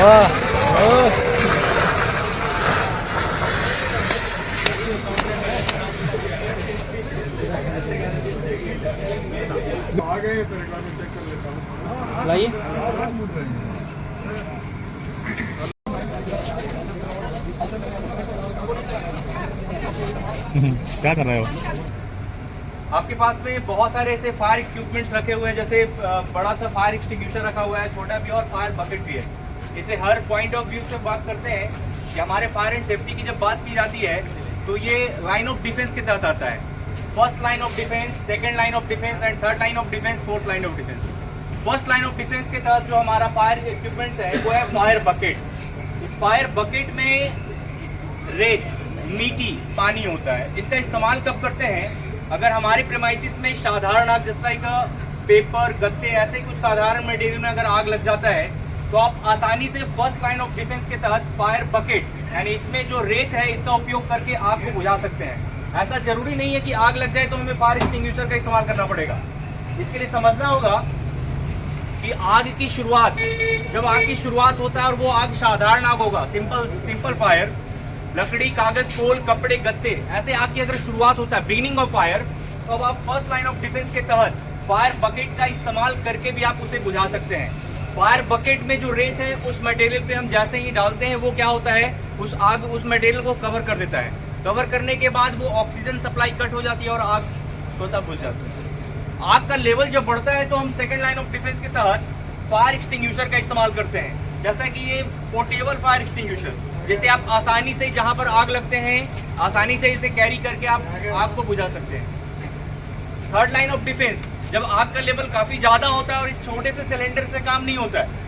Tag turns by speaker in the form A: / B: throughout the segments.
A: आ गए सर, एक बार मैं चेक कर लेता हूँ।
B: लाइए। क्या कर रहे हो?
C: आपके पास में बहुत सारे ऐसे फायर इक्विपमेंट्स रखे हुए हैं, जैसे बड़ा सा फायर एक्सटिंग्विशर रखा हुआ है, छोटा भी और फायर बकेट भी है। इसे हर पॉइंट ऑफ व्यू से बात करते हैं कि हमारे फायर एंड सेफ्टी की जब बात की जाती है तो ये लाइन ऑफ डिफेंस के तहत आता है। First line of defence, second line of defence and third line of defence, fourth line of defence. First line of defence के तहत जो हमारा फायर इक्विपमेंट्स है वो है फायर बकेट। इस फायर बकेट में रेत, मिट्टी, पानी होता है। इसका इस्तेमाल कब करते हैं? अगर हमारे प्रेमाइसिस में साधारण आग जैसा एक पेपर, गत्ते, ऐसे कुछ साधारण मटेरियल में अगर आग लग जाता है तो आप आसानी से फर्स्ट लाइन ऑफ डिफेंस के तहत फायर बकेट यानी इसमें जो रेत है इसका उपयोग करके आग को बुझा सकते हैं। ऐसा जरूरी नहीं है कि आग लग जाए तो हमें फायर एक्सटिंग्विशर का इस्तेमाल करना पड़ेगा। इसके लिए समझना होगा कि आग की शुरुआत, जब आग की शुरुआत होता है और वो आग साधारण आग होगा, सिंपल फायर, लकड़ी, कागज, कोल, कपड़े, गत्ते, ऐसे आग की अगर शुरुआत होता है, बिगिनिंग ऑफ फायर, तो अब आप फर्स्ट लाइन ऑफ डिफेंस के तहत फायर बकेट का इस्तेमाल करके भी आप उसे बुझा सकते हैं। फायर बकेट में जो रेत है उस मटेरियल पे हम जैसे ही डालते हैं वो क्या होता है, उस मटेरियल को कवर कर देता है। कवर करने के बाद वो ऑक्सीजन सप्लाई कट हो जाती है और आग स्वतः बुझ जाती है। आग का लेवल जब बढ़ता है तो हम सेकेंड लाइन ऑफ डिफेंस के तहत फायर एक्सटिंग्विशर का इस्तेमाल करते हैं। जैसा कि ये पोर्टेबल फायर एक्सटिंग्विशर, जैसे आप आसानी से जहां पर आग लगते हैं आसानी से इसे कैरी करके आप आग को बुझा सकते हैं। थर्ड लाइन ऑफ डिफेंस, जब आग का लेवल काफी ज्यादा होता है और इस छोटे से सिलेंडर से काम नहीं होता है,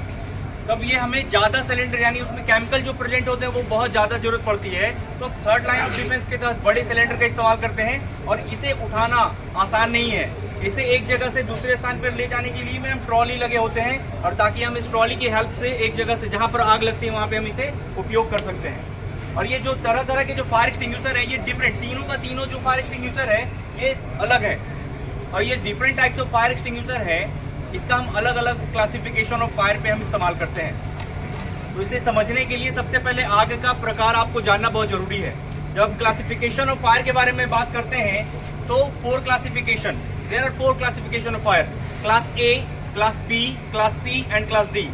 C: तब ये हमें ज्यादा सिलेंडर यानी उसमें केमिकल जो प्रेजेंट होते हैं वो बहुत ज्यादा जरूरत पड़ती है, तो थर्ड लाइन ऑफ डिफेंस के तहत बड़े सिलेंडर का इस्तेमाल करते हैं। और इसे उठाना आसान नहीं है, इसे एक जगह से दूसरे स्थान पर ले जाने के लिए में हम ट्रॉली लगे होते हैं, और ताकि हम इस ट्रॉली की हेल्प से एक जगह से जहां पर आग लगती है वहां पे हम इसे उपयोग कर सकते हैं। और ये जो तरह तरह के जो फायर एक्सटिंग्विशर है ये डिफरेंट, तीनों का तीनों जो फायर एक्सटिंग्विशर है ये अलग है, और ये different types of fire extinguisher है। इसका हम अलग अलग क्लासिफिकेशन ऑफ फायर पे हम इस्तेमाल करते हैं। तो इसे समझने के लिए सबसे पहले आग का प्रकार आपको जानना बहुत जरूरी है। जब क्लासिफिकेशन ऑफ फायर के बारे में बात करते हैं तो 4 classification, there are 4 classification of fire, class A, class B, class C and class D.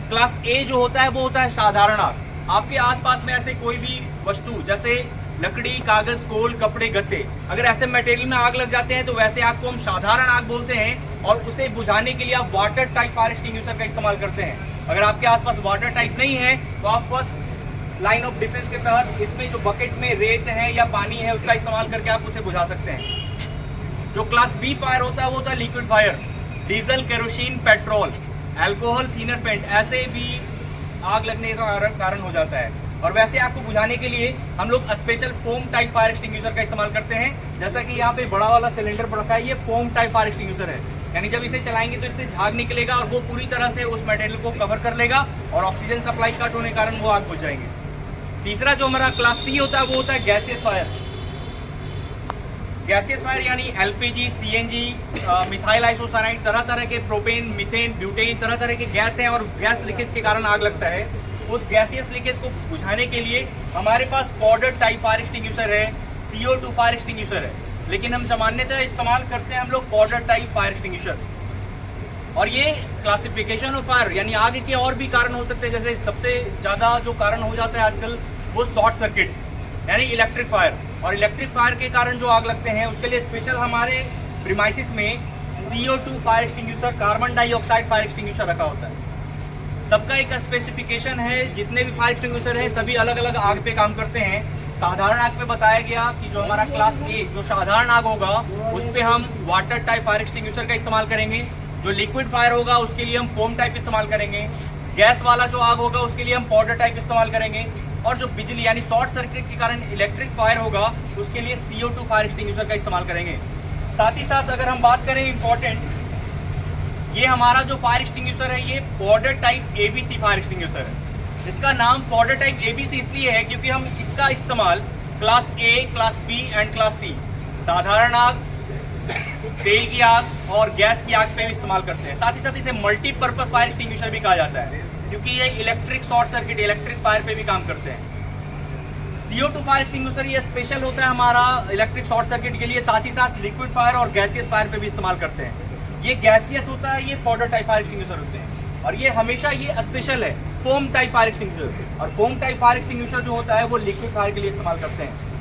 C: Class A जो होता है वो होता है साधारण आग। आपके आसपास में ऐसे कोई भी वस्तु जैसे लकड़ी, कागज, कोल, कपड़े, गत्ते, अगर ऐसे मटेरियल में आग लग जाते हैं तो वैसे आग को हम साधारण आग बोलते हैं, और उसे बुझाने के लिए आप वाटर टाइप फायर एक्सटिंग्विशर का इस्तेमाल करते हैं। अगर आपके आसपास वाटर टाइप नहीं है तो आप फर्स्ट लाइन ऑफ डिफेंस के तहत इसमें जो बकेट में रेत है या पानी है उसका इस्तेमाल करके आप उसे बुझा सकते हैं। जो क्लास बी फायर होता है वो होता है liquid fire, diesel, kerosene, petrol, alcohol, thinner paint, ऐसे भी आग लगने का कारण हो जाता है। और वैसे आपको बुझाने के लिए हम लोग special foam type fire extinguisher का इस्तेमाल करते हैं। जैसा कि यहाँ पे बड़ा वाला सिलेंडर पर रखा है, ये फोम टाइप फायर एक्सटिंग्विशर है, यानी जब इसे चलाएंगे तो इससे झाग निकलेगा और वो पूरी तरह से उस मटेरियल को कवर कर लेगा और ऑक्सीजन सप्लाई कट होने के कारण वो आग बुझ जाएंगे। तीसरा जो हमारा क्लास सी होता है वो होता है गैसियस फायर। गैसियस फायर यानी एलपीजी, सीएनजी, मिथाइल आइसोसाइनाइड, तरह तरह के प्रोपेन, मीथेन, ब्यूटेन, तरह तरह के गैस हैं और गैस लीकेज के कारण आग लगता है। उस गैसियस लीकेज को बुझाने के लिए हमारे पास पाउडर टाइप फायर एक्सटिंग्विशर है, CO2 फायर एक्सटिंग्विशर है, लेकिन हम सामान्यतः इस्तेमाल करते हैं हम लोग पाउडर टाइप फायर एक्सटिंग्विशर। और ये क्लासिफिकेशन ऑफ फायर यानी आग के और भी कारण हो सकते हैं, जैसे सबसे ज्यादा जो कारण हो जाता है आजकल वो शॉर्ट सर्किट यानी इलेक्ट्रिक फायर, और इलेक्ट्रिक फायर के कारण जो आग लगते हैं उसके लिए स्पेशल हमारे प्रीमाइसिस में CO2 fire extinguisher, carbon dioxide fire extinguisher रखा होता है। सबका एक स्पेसिफिकेशन है, जितने भी फायर एक्सटिंग्विशर हैं सभी अलग अलग आग पे काम करते हैं। साधारण आग पे बताया गया कि जो हमारा क्लास ए जो साधारण आग होगा उस पे हम वाटर टाइप फायर एक्सटिंग्विशर का इस्तेमाल करेंगे। जो लिक्विड फायर होगा उसके लिए हम फोम टाइप इस्तेमाल करेंगे। गैस वाला जो आग होगा उसके लिए हम पाउडर टाइप इस्तेमाल करेंगे। और जो बिजली यानी शॉर्ट सर्किट के कारण इलेक्ट्रिक फायर होगा उसके लिए CO2 फायर एक्सटिंग्विशर का इस्तेमाल करेंगे। साथ ही साथ अगर हम बात करें इम्पोर्टेंट, ये हमारा जो फायर एक्सटिंग्विशर है ये powder type ABC fire extinguisher है। इसका नाम पाउडर टाइप ABC इसलिए है क्योंकि हम इसका इस्तेमाल class A, class B and class C, साधारण आग, तेल की आग और गैस की आग पे इस्तेमाल करते हैं। साथ ही साथ इसे मल्टीपर्पज फायर एक्सटिंग्विशर भी कहा जाता है। क्योंकि ये electric short circuit, electric fire पे भी काम करते हैं। CO2 फायर एक्सटिंग्विशर ये स्पेशल होता है हमारा इलेक्ट्रिक शॉर्ट सर्किट के लिए, साथ ही साथ लिक्विड फायर और गैसियस फायर पे भी इस्तेमाल करते हैं। ये गैसियस होता है, ये पाउडर टाइप फायर एक्सटिंग्विशर होते हैं, और ये हमेशा ये स्पेशल है फोम टाइप फायर एक्सटिंग्विशर। और फोम टाइप फायर एक्सटिंग्विशर जो होता है वो लिक्विड फायर के लिए इस्तेमाल करते हैं।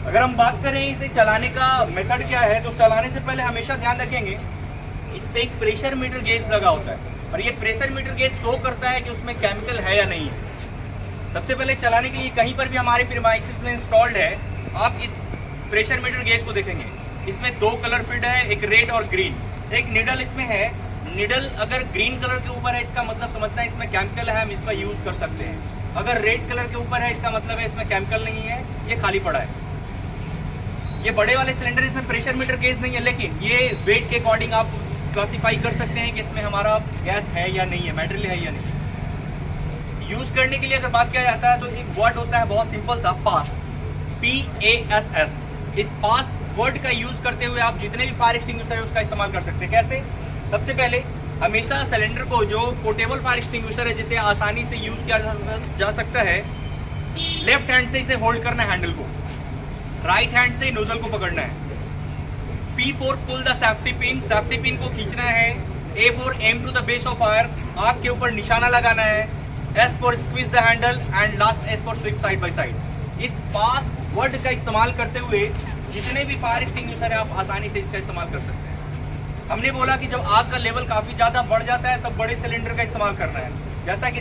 C: अगर हम बात करें इसे चलाने का मेथड क्या है, तो चलाने से पहले हमेशा ध्यान रखेंगे इस पे एक प्रेशर मीटर गेज लगा होता है, और ये प्रेशर मीटर गेज शो करता है कि उसमें केमिकल है या नहीं है। सबसे पहले चलाने के लिए कहीं पर भी हमारे प्रीमाइसेस में इंस्टॉल्ड है, आप इस प्रेशर मीटर गेज को देखेंगे, इसमें 2 कलर फील्ड है, एक रेड और ग्रीन। एक निडल इसमें है, निडल अगर ग्रीन कलर के ऊपर है इसका मतलब समझना है इसमें केमिकल है, हम इसका यूज कर सकते हैं। अगर रेड कलर के ऊपर है इसका मतलब है इसमें केमिकल नहीं है, ये खाली पड़ा है। ये बड़े वाले सिलेंडर इसमें प्रेशर मीटर गेज नहीं है, लेकिन ये वेट के अकॉर्डिंग आप क्लासीफाई कर सकते हैं कि इसमें हमारा गैस है या नहीं है, मटेरियल है या नहीं। यूज करने के लिए अगर बात किया जाता है तो एक वर्ड होता है बहुत सिंपल सा, पास, PASS। इस पास वर्ड का यूज करते हुए आप जितने भी फायर एक्सटिंग्विशर है उसका इस्तेमाल कर सकते हैं। कैसे? सबसे पहले हमेशा सिलेंडर को, जो पोर्टेबल फायर एक्सटिंग्विशर है जिसे आसानी से यूज किया जा सकता है, लेफ्ट हैंड से इसे होल्ड करना है हैंडल को, राइट हैंड से नोजल को पकड़ना है। P4 pull the safety pin, safety pin को खींचना है। A4 aim to the base of fire, आग के ऊपर निशाना लगाना है। S for squeeze the handle and last S for sweep side by side. इस पास वर्ड का इस्तेमाल करते हुए जितने भी फायर एक्सटिंग्विशर है आप आसानी से इसका इस्तेमाल कर सकते हैं। हमने बोला कि जब आग का लेवल काफ़ी ज़्यादा बढ़ जाता है तब बड़े सिलेंडर का इस्तेमाल करना है, जैसा कि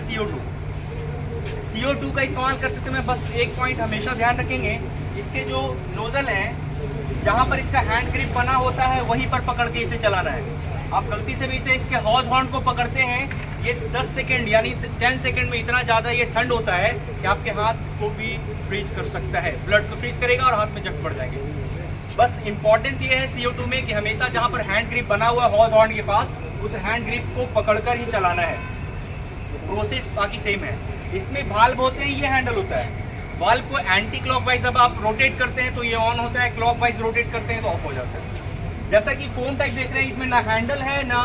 C: CO2 का इस्तेमाल करते समय बस एक पॉइंट हमेशा ध्यान रखेंगे, इसके जो नोजल हैं जहाँ पर इसका हैंड ग्रिप बना होता है वहीं पर पकड़ के इसे चलाना है। आप गलती से भी इसे इसके हॉज हॉर्न को पकड़ते हैं, ये 10 सेकेंड यानी 10 सेकेंड में इतना ज़्यादा ये ठंड होता है कि आपके हाथ को भी फ्रीज कर सकता है, ब्लड को फ्रीज करेगा और हाथ में जख्म पड़ जाएंगे। बस इंपॉर्टेंस ये है CO2 में कि हमेशा जहाँ पर हैंड ग्रिप बना हुआ है हॉज हॉर्न के पास, उस हैंड ग्रिप को पकड़कर ही चलाना है। प्रोसेस बाकी सेम है। इसमें वाल्व होते हैं, ये हैंडल होता है। वाल्व को एंटी क्लॉकवाइज जब आप रोटेट करते हैं तो ये ऑन होता है, क्लॉकवाइज रोटेट करते हैं तो ऑफ हो जाता है। जैसा कि फोम टाइप देख रहे हैं, इसमें ना हैंडल है ना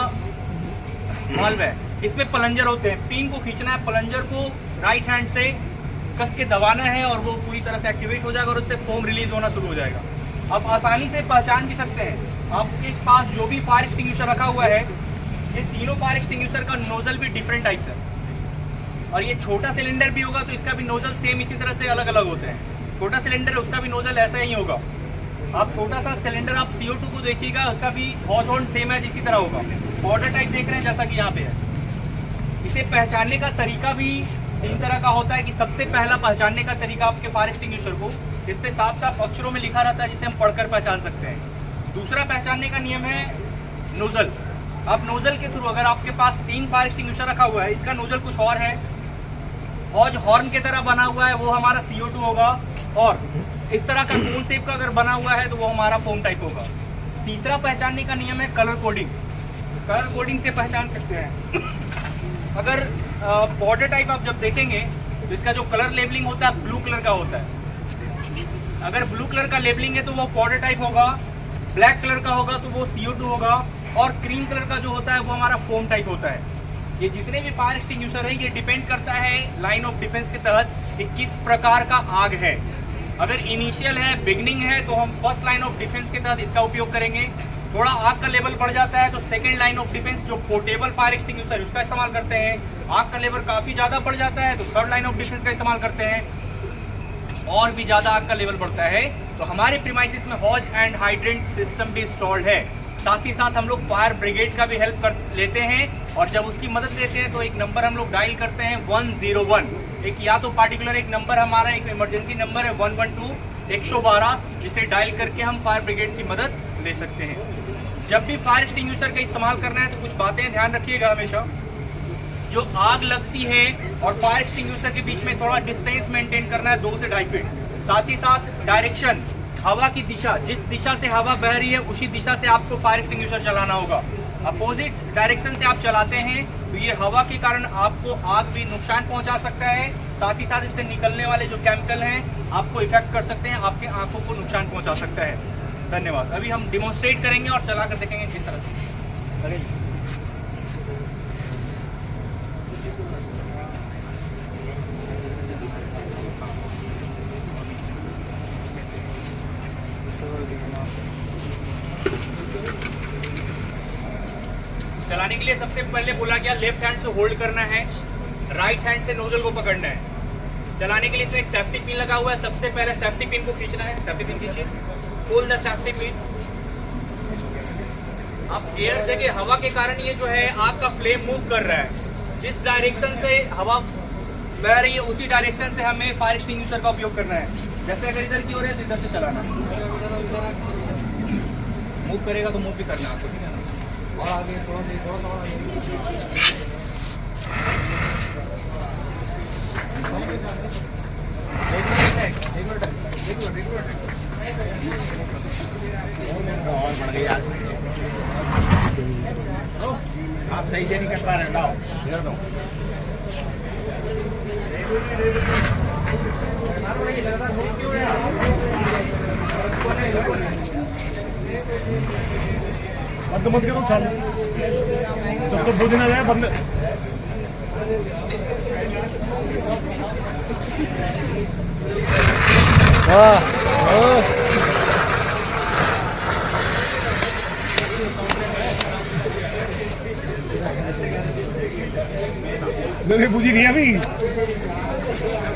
C: वाल्व है, इसमें प्लंजर होते हैं। पिन को खींचना है, प्लंजर को राइट हैंड से कस के दबाना है और वो पूरी तरह से एक्टिवेट हो जाएगा और उससे फोम रिलीज होना शुरू हो जाएगा। आप आसानी से पहचान भी सकते हैं, आपके पास जो भी फायर एक्सटिंग्विशर रखा हुआ है, ये तीनों फायर एक्सटिंग्विशर का नोजल भी डिफरेंट टाइप्स है, और ये छोटा सिलेंडर भी होगा तो इसका भी नोजल सेम इसी तरह से अलग अलग होते हैं। छोटा सिलेंडर है उसका भी नोजल ऐसा ही होगा। आप छोटा सा सिलेंडर आप CO2 को देखिएगा, उसका भी हॉज हॉर्न सेम है इसी तरह होगा। बॉर्डर टाइप देख रहे हैं जैसा कि यहाँ पे है। इसे पहचानने का तरीका भी तीन तरह का होता है कि सबसे पहला पहचानने का तरीका आपके फायर एक्सटिंग्विशर को, इस पे साफ साफ अक्षरों में लिखा रहता है जिसे हम पढ़कर पहचान सकते हैं। दूसरा पहचानने का नियम है नोजल। आप नोजल के थ्रू, अगर आपके पास 3 फायर एक्सटिंग्विशर रखा हुआ है, इसका नोजल कुछ और है, हॉज हॉर्न की तरह बना हुआ है, वो हमारा CO2 होगा, और इस तरह का कोन शेप का अगर बना हुआ है तो वो हमारा फोम टाइप होगा। तीसरा पहचानने का नियम है कलर कोडिंग। कलर कोडिंग से पहचान सकते हैं। अगर बॉर्डर टाइप आप जब देखेंगे तो इसका जो कलर लेबलिंग होता है ब्लू कलर का होता है। अगर ब्लू कलर का लेबलिंग है तो वो बॉर्डर टाइप होगा, ब्लैक कलर का होगा तो वो CO2 होगा, और क्रीम कलर का जो होता है वो हमारा फोम टाइप होता है। ये जितने भी फायर एक्सटिंग्विशर है ये डिपेंड करता है लाइन ऑफ डिफेंस के तहत कि किस प्रकार का आग है। अगर इनिशियल है, बिगनिंग है, तो हम फर्स्ट लाइन ऑफ डिफेंस के तहत इसका उपयोग करेंगे। थोड़ा आग का लेवल बढ़ जाता है तो सेकंड लाइन ऑफ डिफेंस जो पोर्टेबल फायर एक्सटिंग्विशर उसका इस्तेमाल करते हैं। आग का लेवल काफ़ी ज़्यादा बढ़ जाता है तो थर्ड लाइन ऑफ डिफेंस का इस्तेमाल करते हैं। और भी ज़्यादा आग का लेवल बढ़ता है तो हमारे प्रीमाइसेस में हॉज एंड हाइड्रेंट सिस्टम भी इंस्टॉल्ड है। साथ ही साथ हम लोग फायर ब्रिगेड का भी हेल्प कर लेते हैं, और जब उसकी मदद लेते हैं तो एक नंबर हम लोग डायल करते हैं 101। एक या तो पार्टिकुलर एक नंबर हमारा एक इमरजेंसी नंबर है 112 112, जिसे डायल करके हम फायर ब्रिगेड की मदद ले सकते हैं। जब भी फायर एक्सटिंग्विशर का इस्तेमाल करना है तो कुछ बातें ध्यान रखिएगा हमेशा। जो आग लगती है और फायर एक्सटिंग्विशर के बीच में थोड़ा डिस्टेंस मेंटेन करना है 2 से 2.5 फीट। साथ ही साथ डायरेक्शन, हवा की दिशा, जिस दिशा से हवा बह रही है उसी दिशा से आपको फायर एक्सटिंग्विशर चलाना होगा। अपोजिट डायरेक्शन से आप चलाते हैं तो ये हवा के कारण आपको आग भी नुकसान पहुंचा सकता है। साथ ही साथ इससे निकलने वाले जो केमिकल हैं आपको इफेक्ट कर सकते हैं, आपके आंखों को नुकसान पहुंचा सकता है। धन्यवाद। अभी हम डिमोन्स्ट्रेट करेंगे और चला कर देखेंगे किस तरह से। चलाने के लिए सबसे पहले बोला गया लेफ्ट हैंड से होल्ड करना है, राइट हैंड से नोजल को पकड़ना है। चलाने के लिए इसमें एक सेफ्टी पिन लगा हुआ है, सबसे पहले सेफ्टी पिन को खींचना है। सेफ्टी पिन खींचिए, पुल द सेफ्टी पिन। अब एयर देखिए, हवा के कारण ये जो है आग का फ्लेम मूव कर रहा है। जिस डायरेक्शन से हवा बह रही है उसी डायरेक्शन से हमें फायर एक्सटिंग्विशर का उपयोग करना है। जैसे अगर इधर की हो रही है तो इधर से चलाना, मूव करेगा तो मूव भी करना है आपको, ठीक है ना। और आगे थोड़ा सा और बढ़ गई यार, आप सही से नहीं कर पा रहे, लाओ इधर दो।
A: बंद मत करो, चालू जब तो बुझ ना जाए बंद। नहीं बुझी नहीं अभी,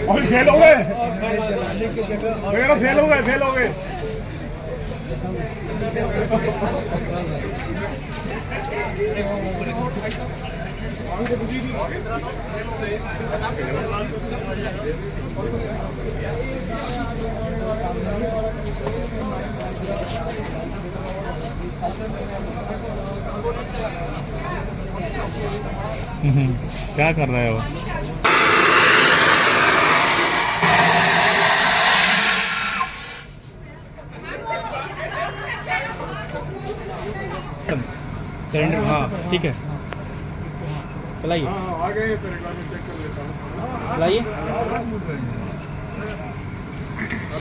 A: और फेल हो गए, फेल हो गए, फेल हो गए। क्या कर रहा है वो?
B: सिलेंडर, हाँ ठीक है, चलाइए।
A: हाँ आ गए सर, एक बार मैं चेक कर लेता हूँ।
B: चलाइए।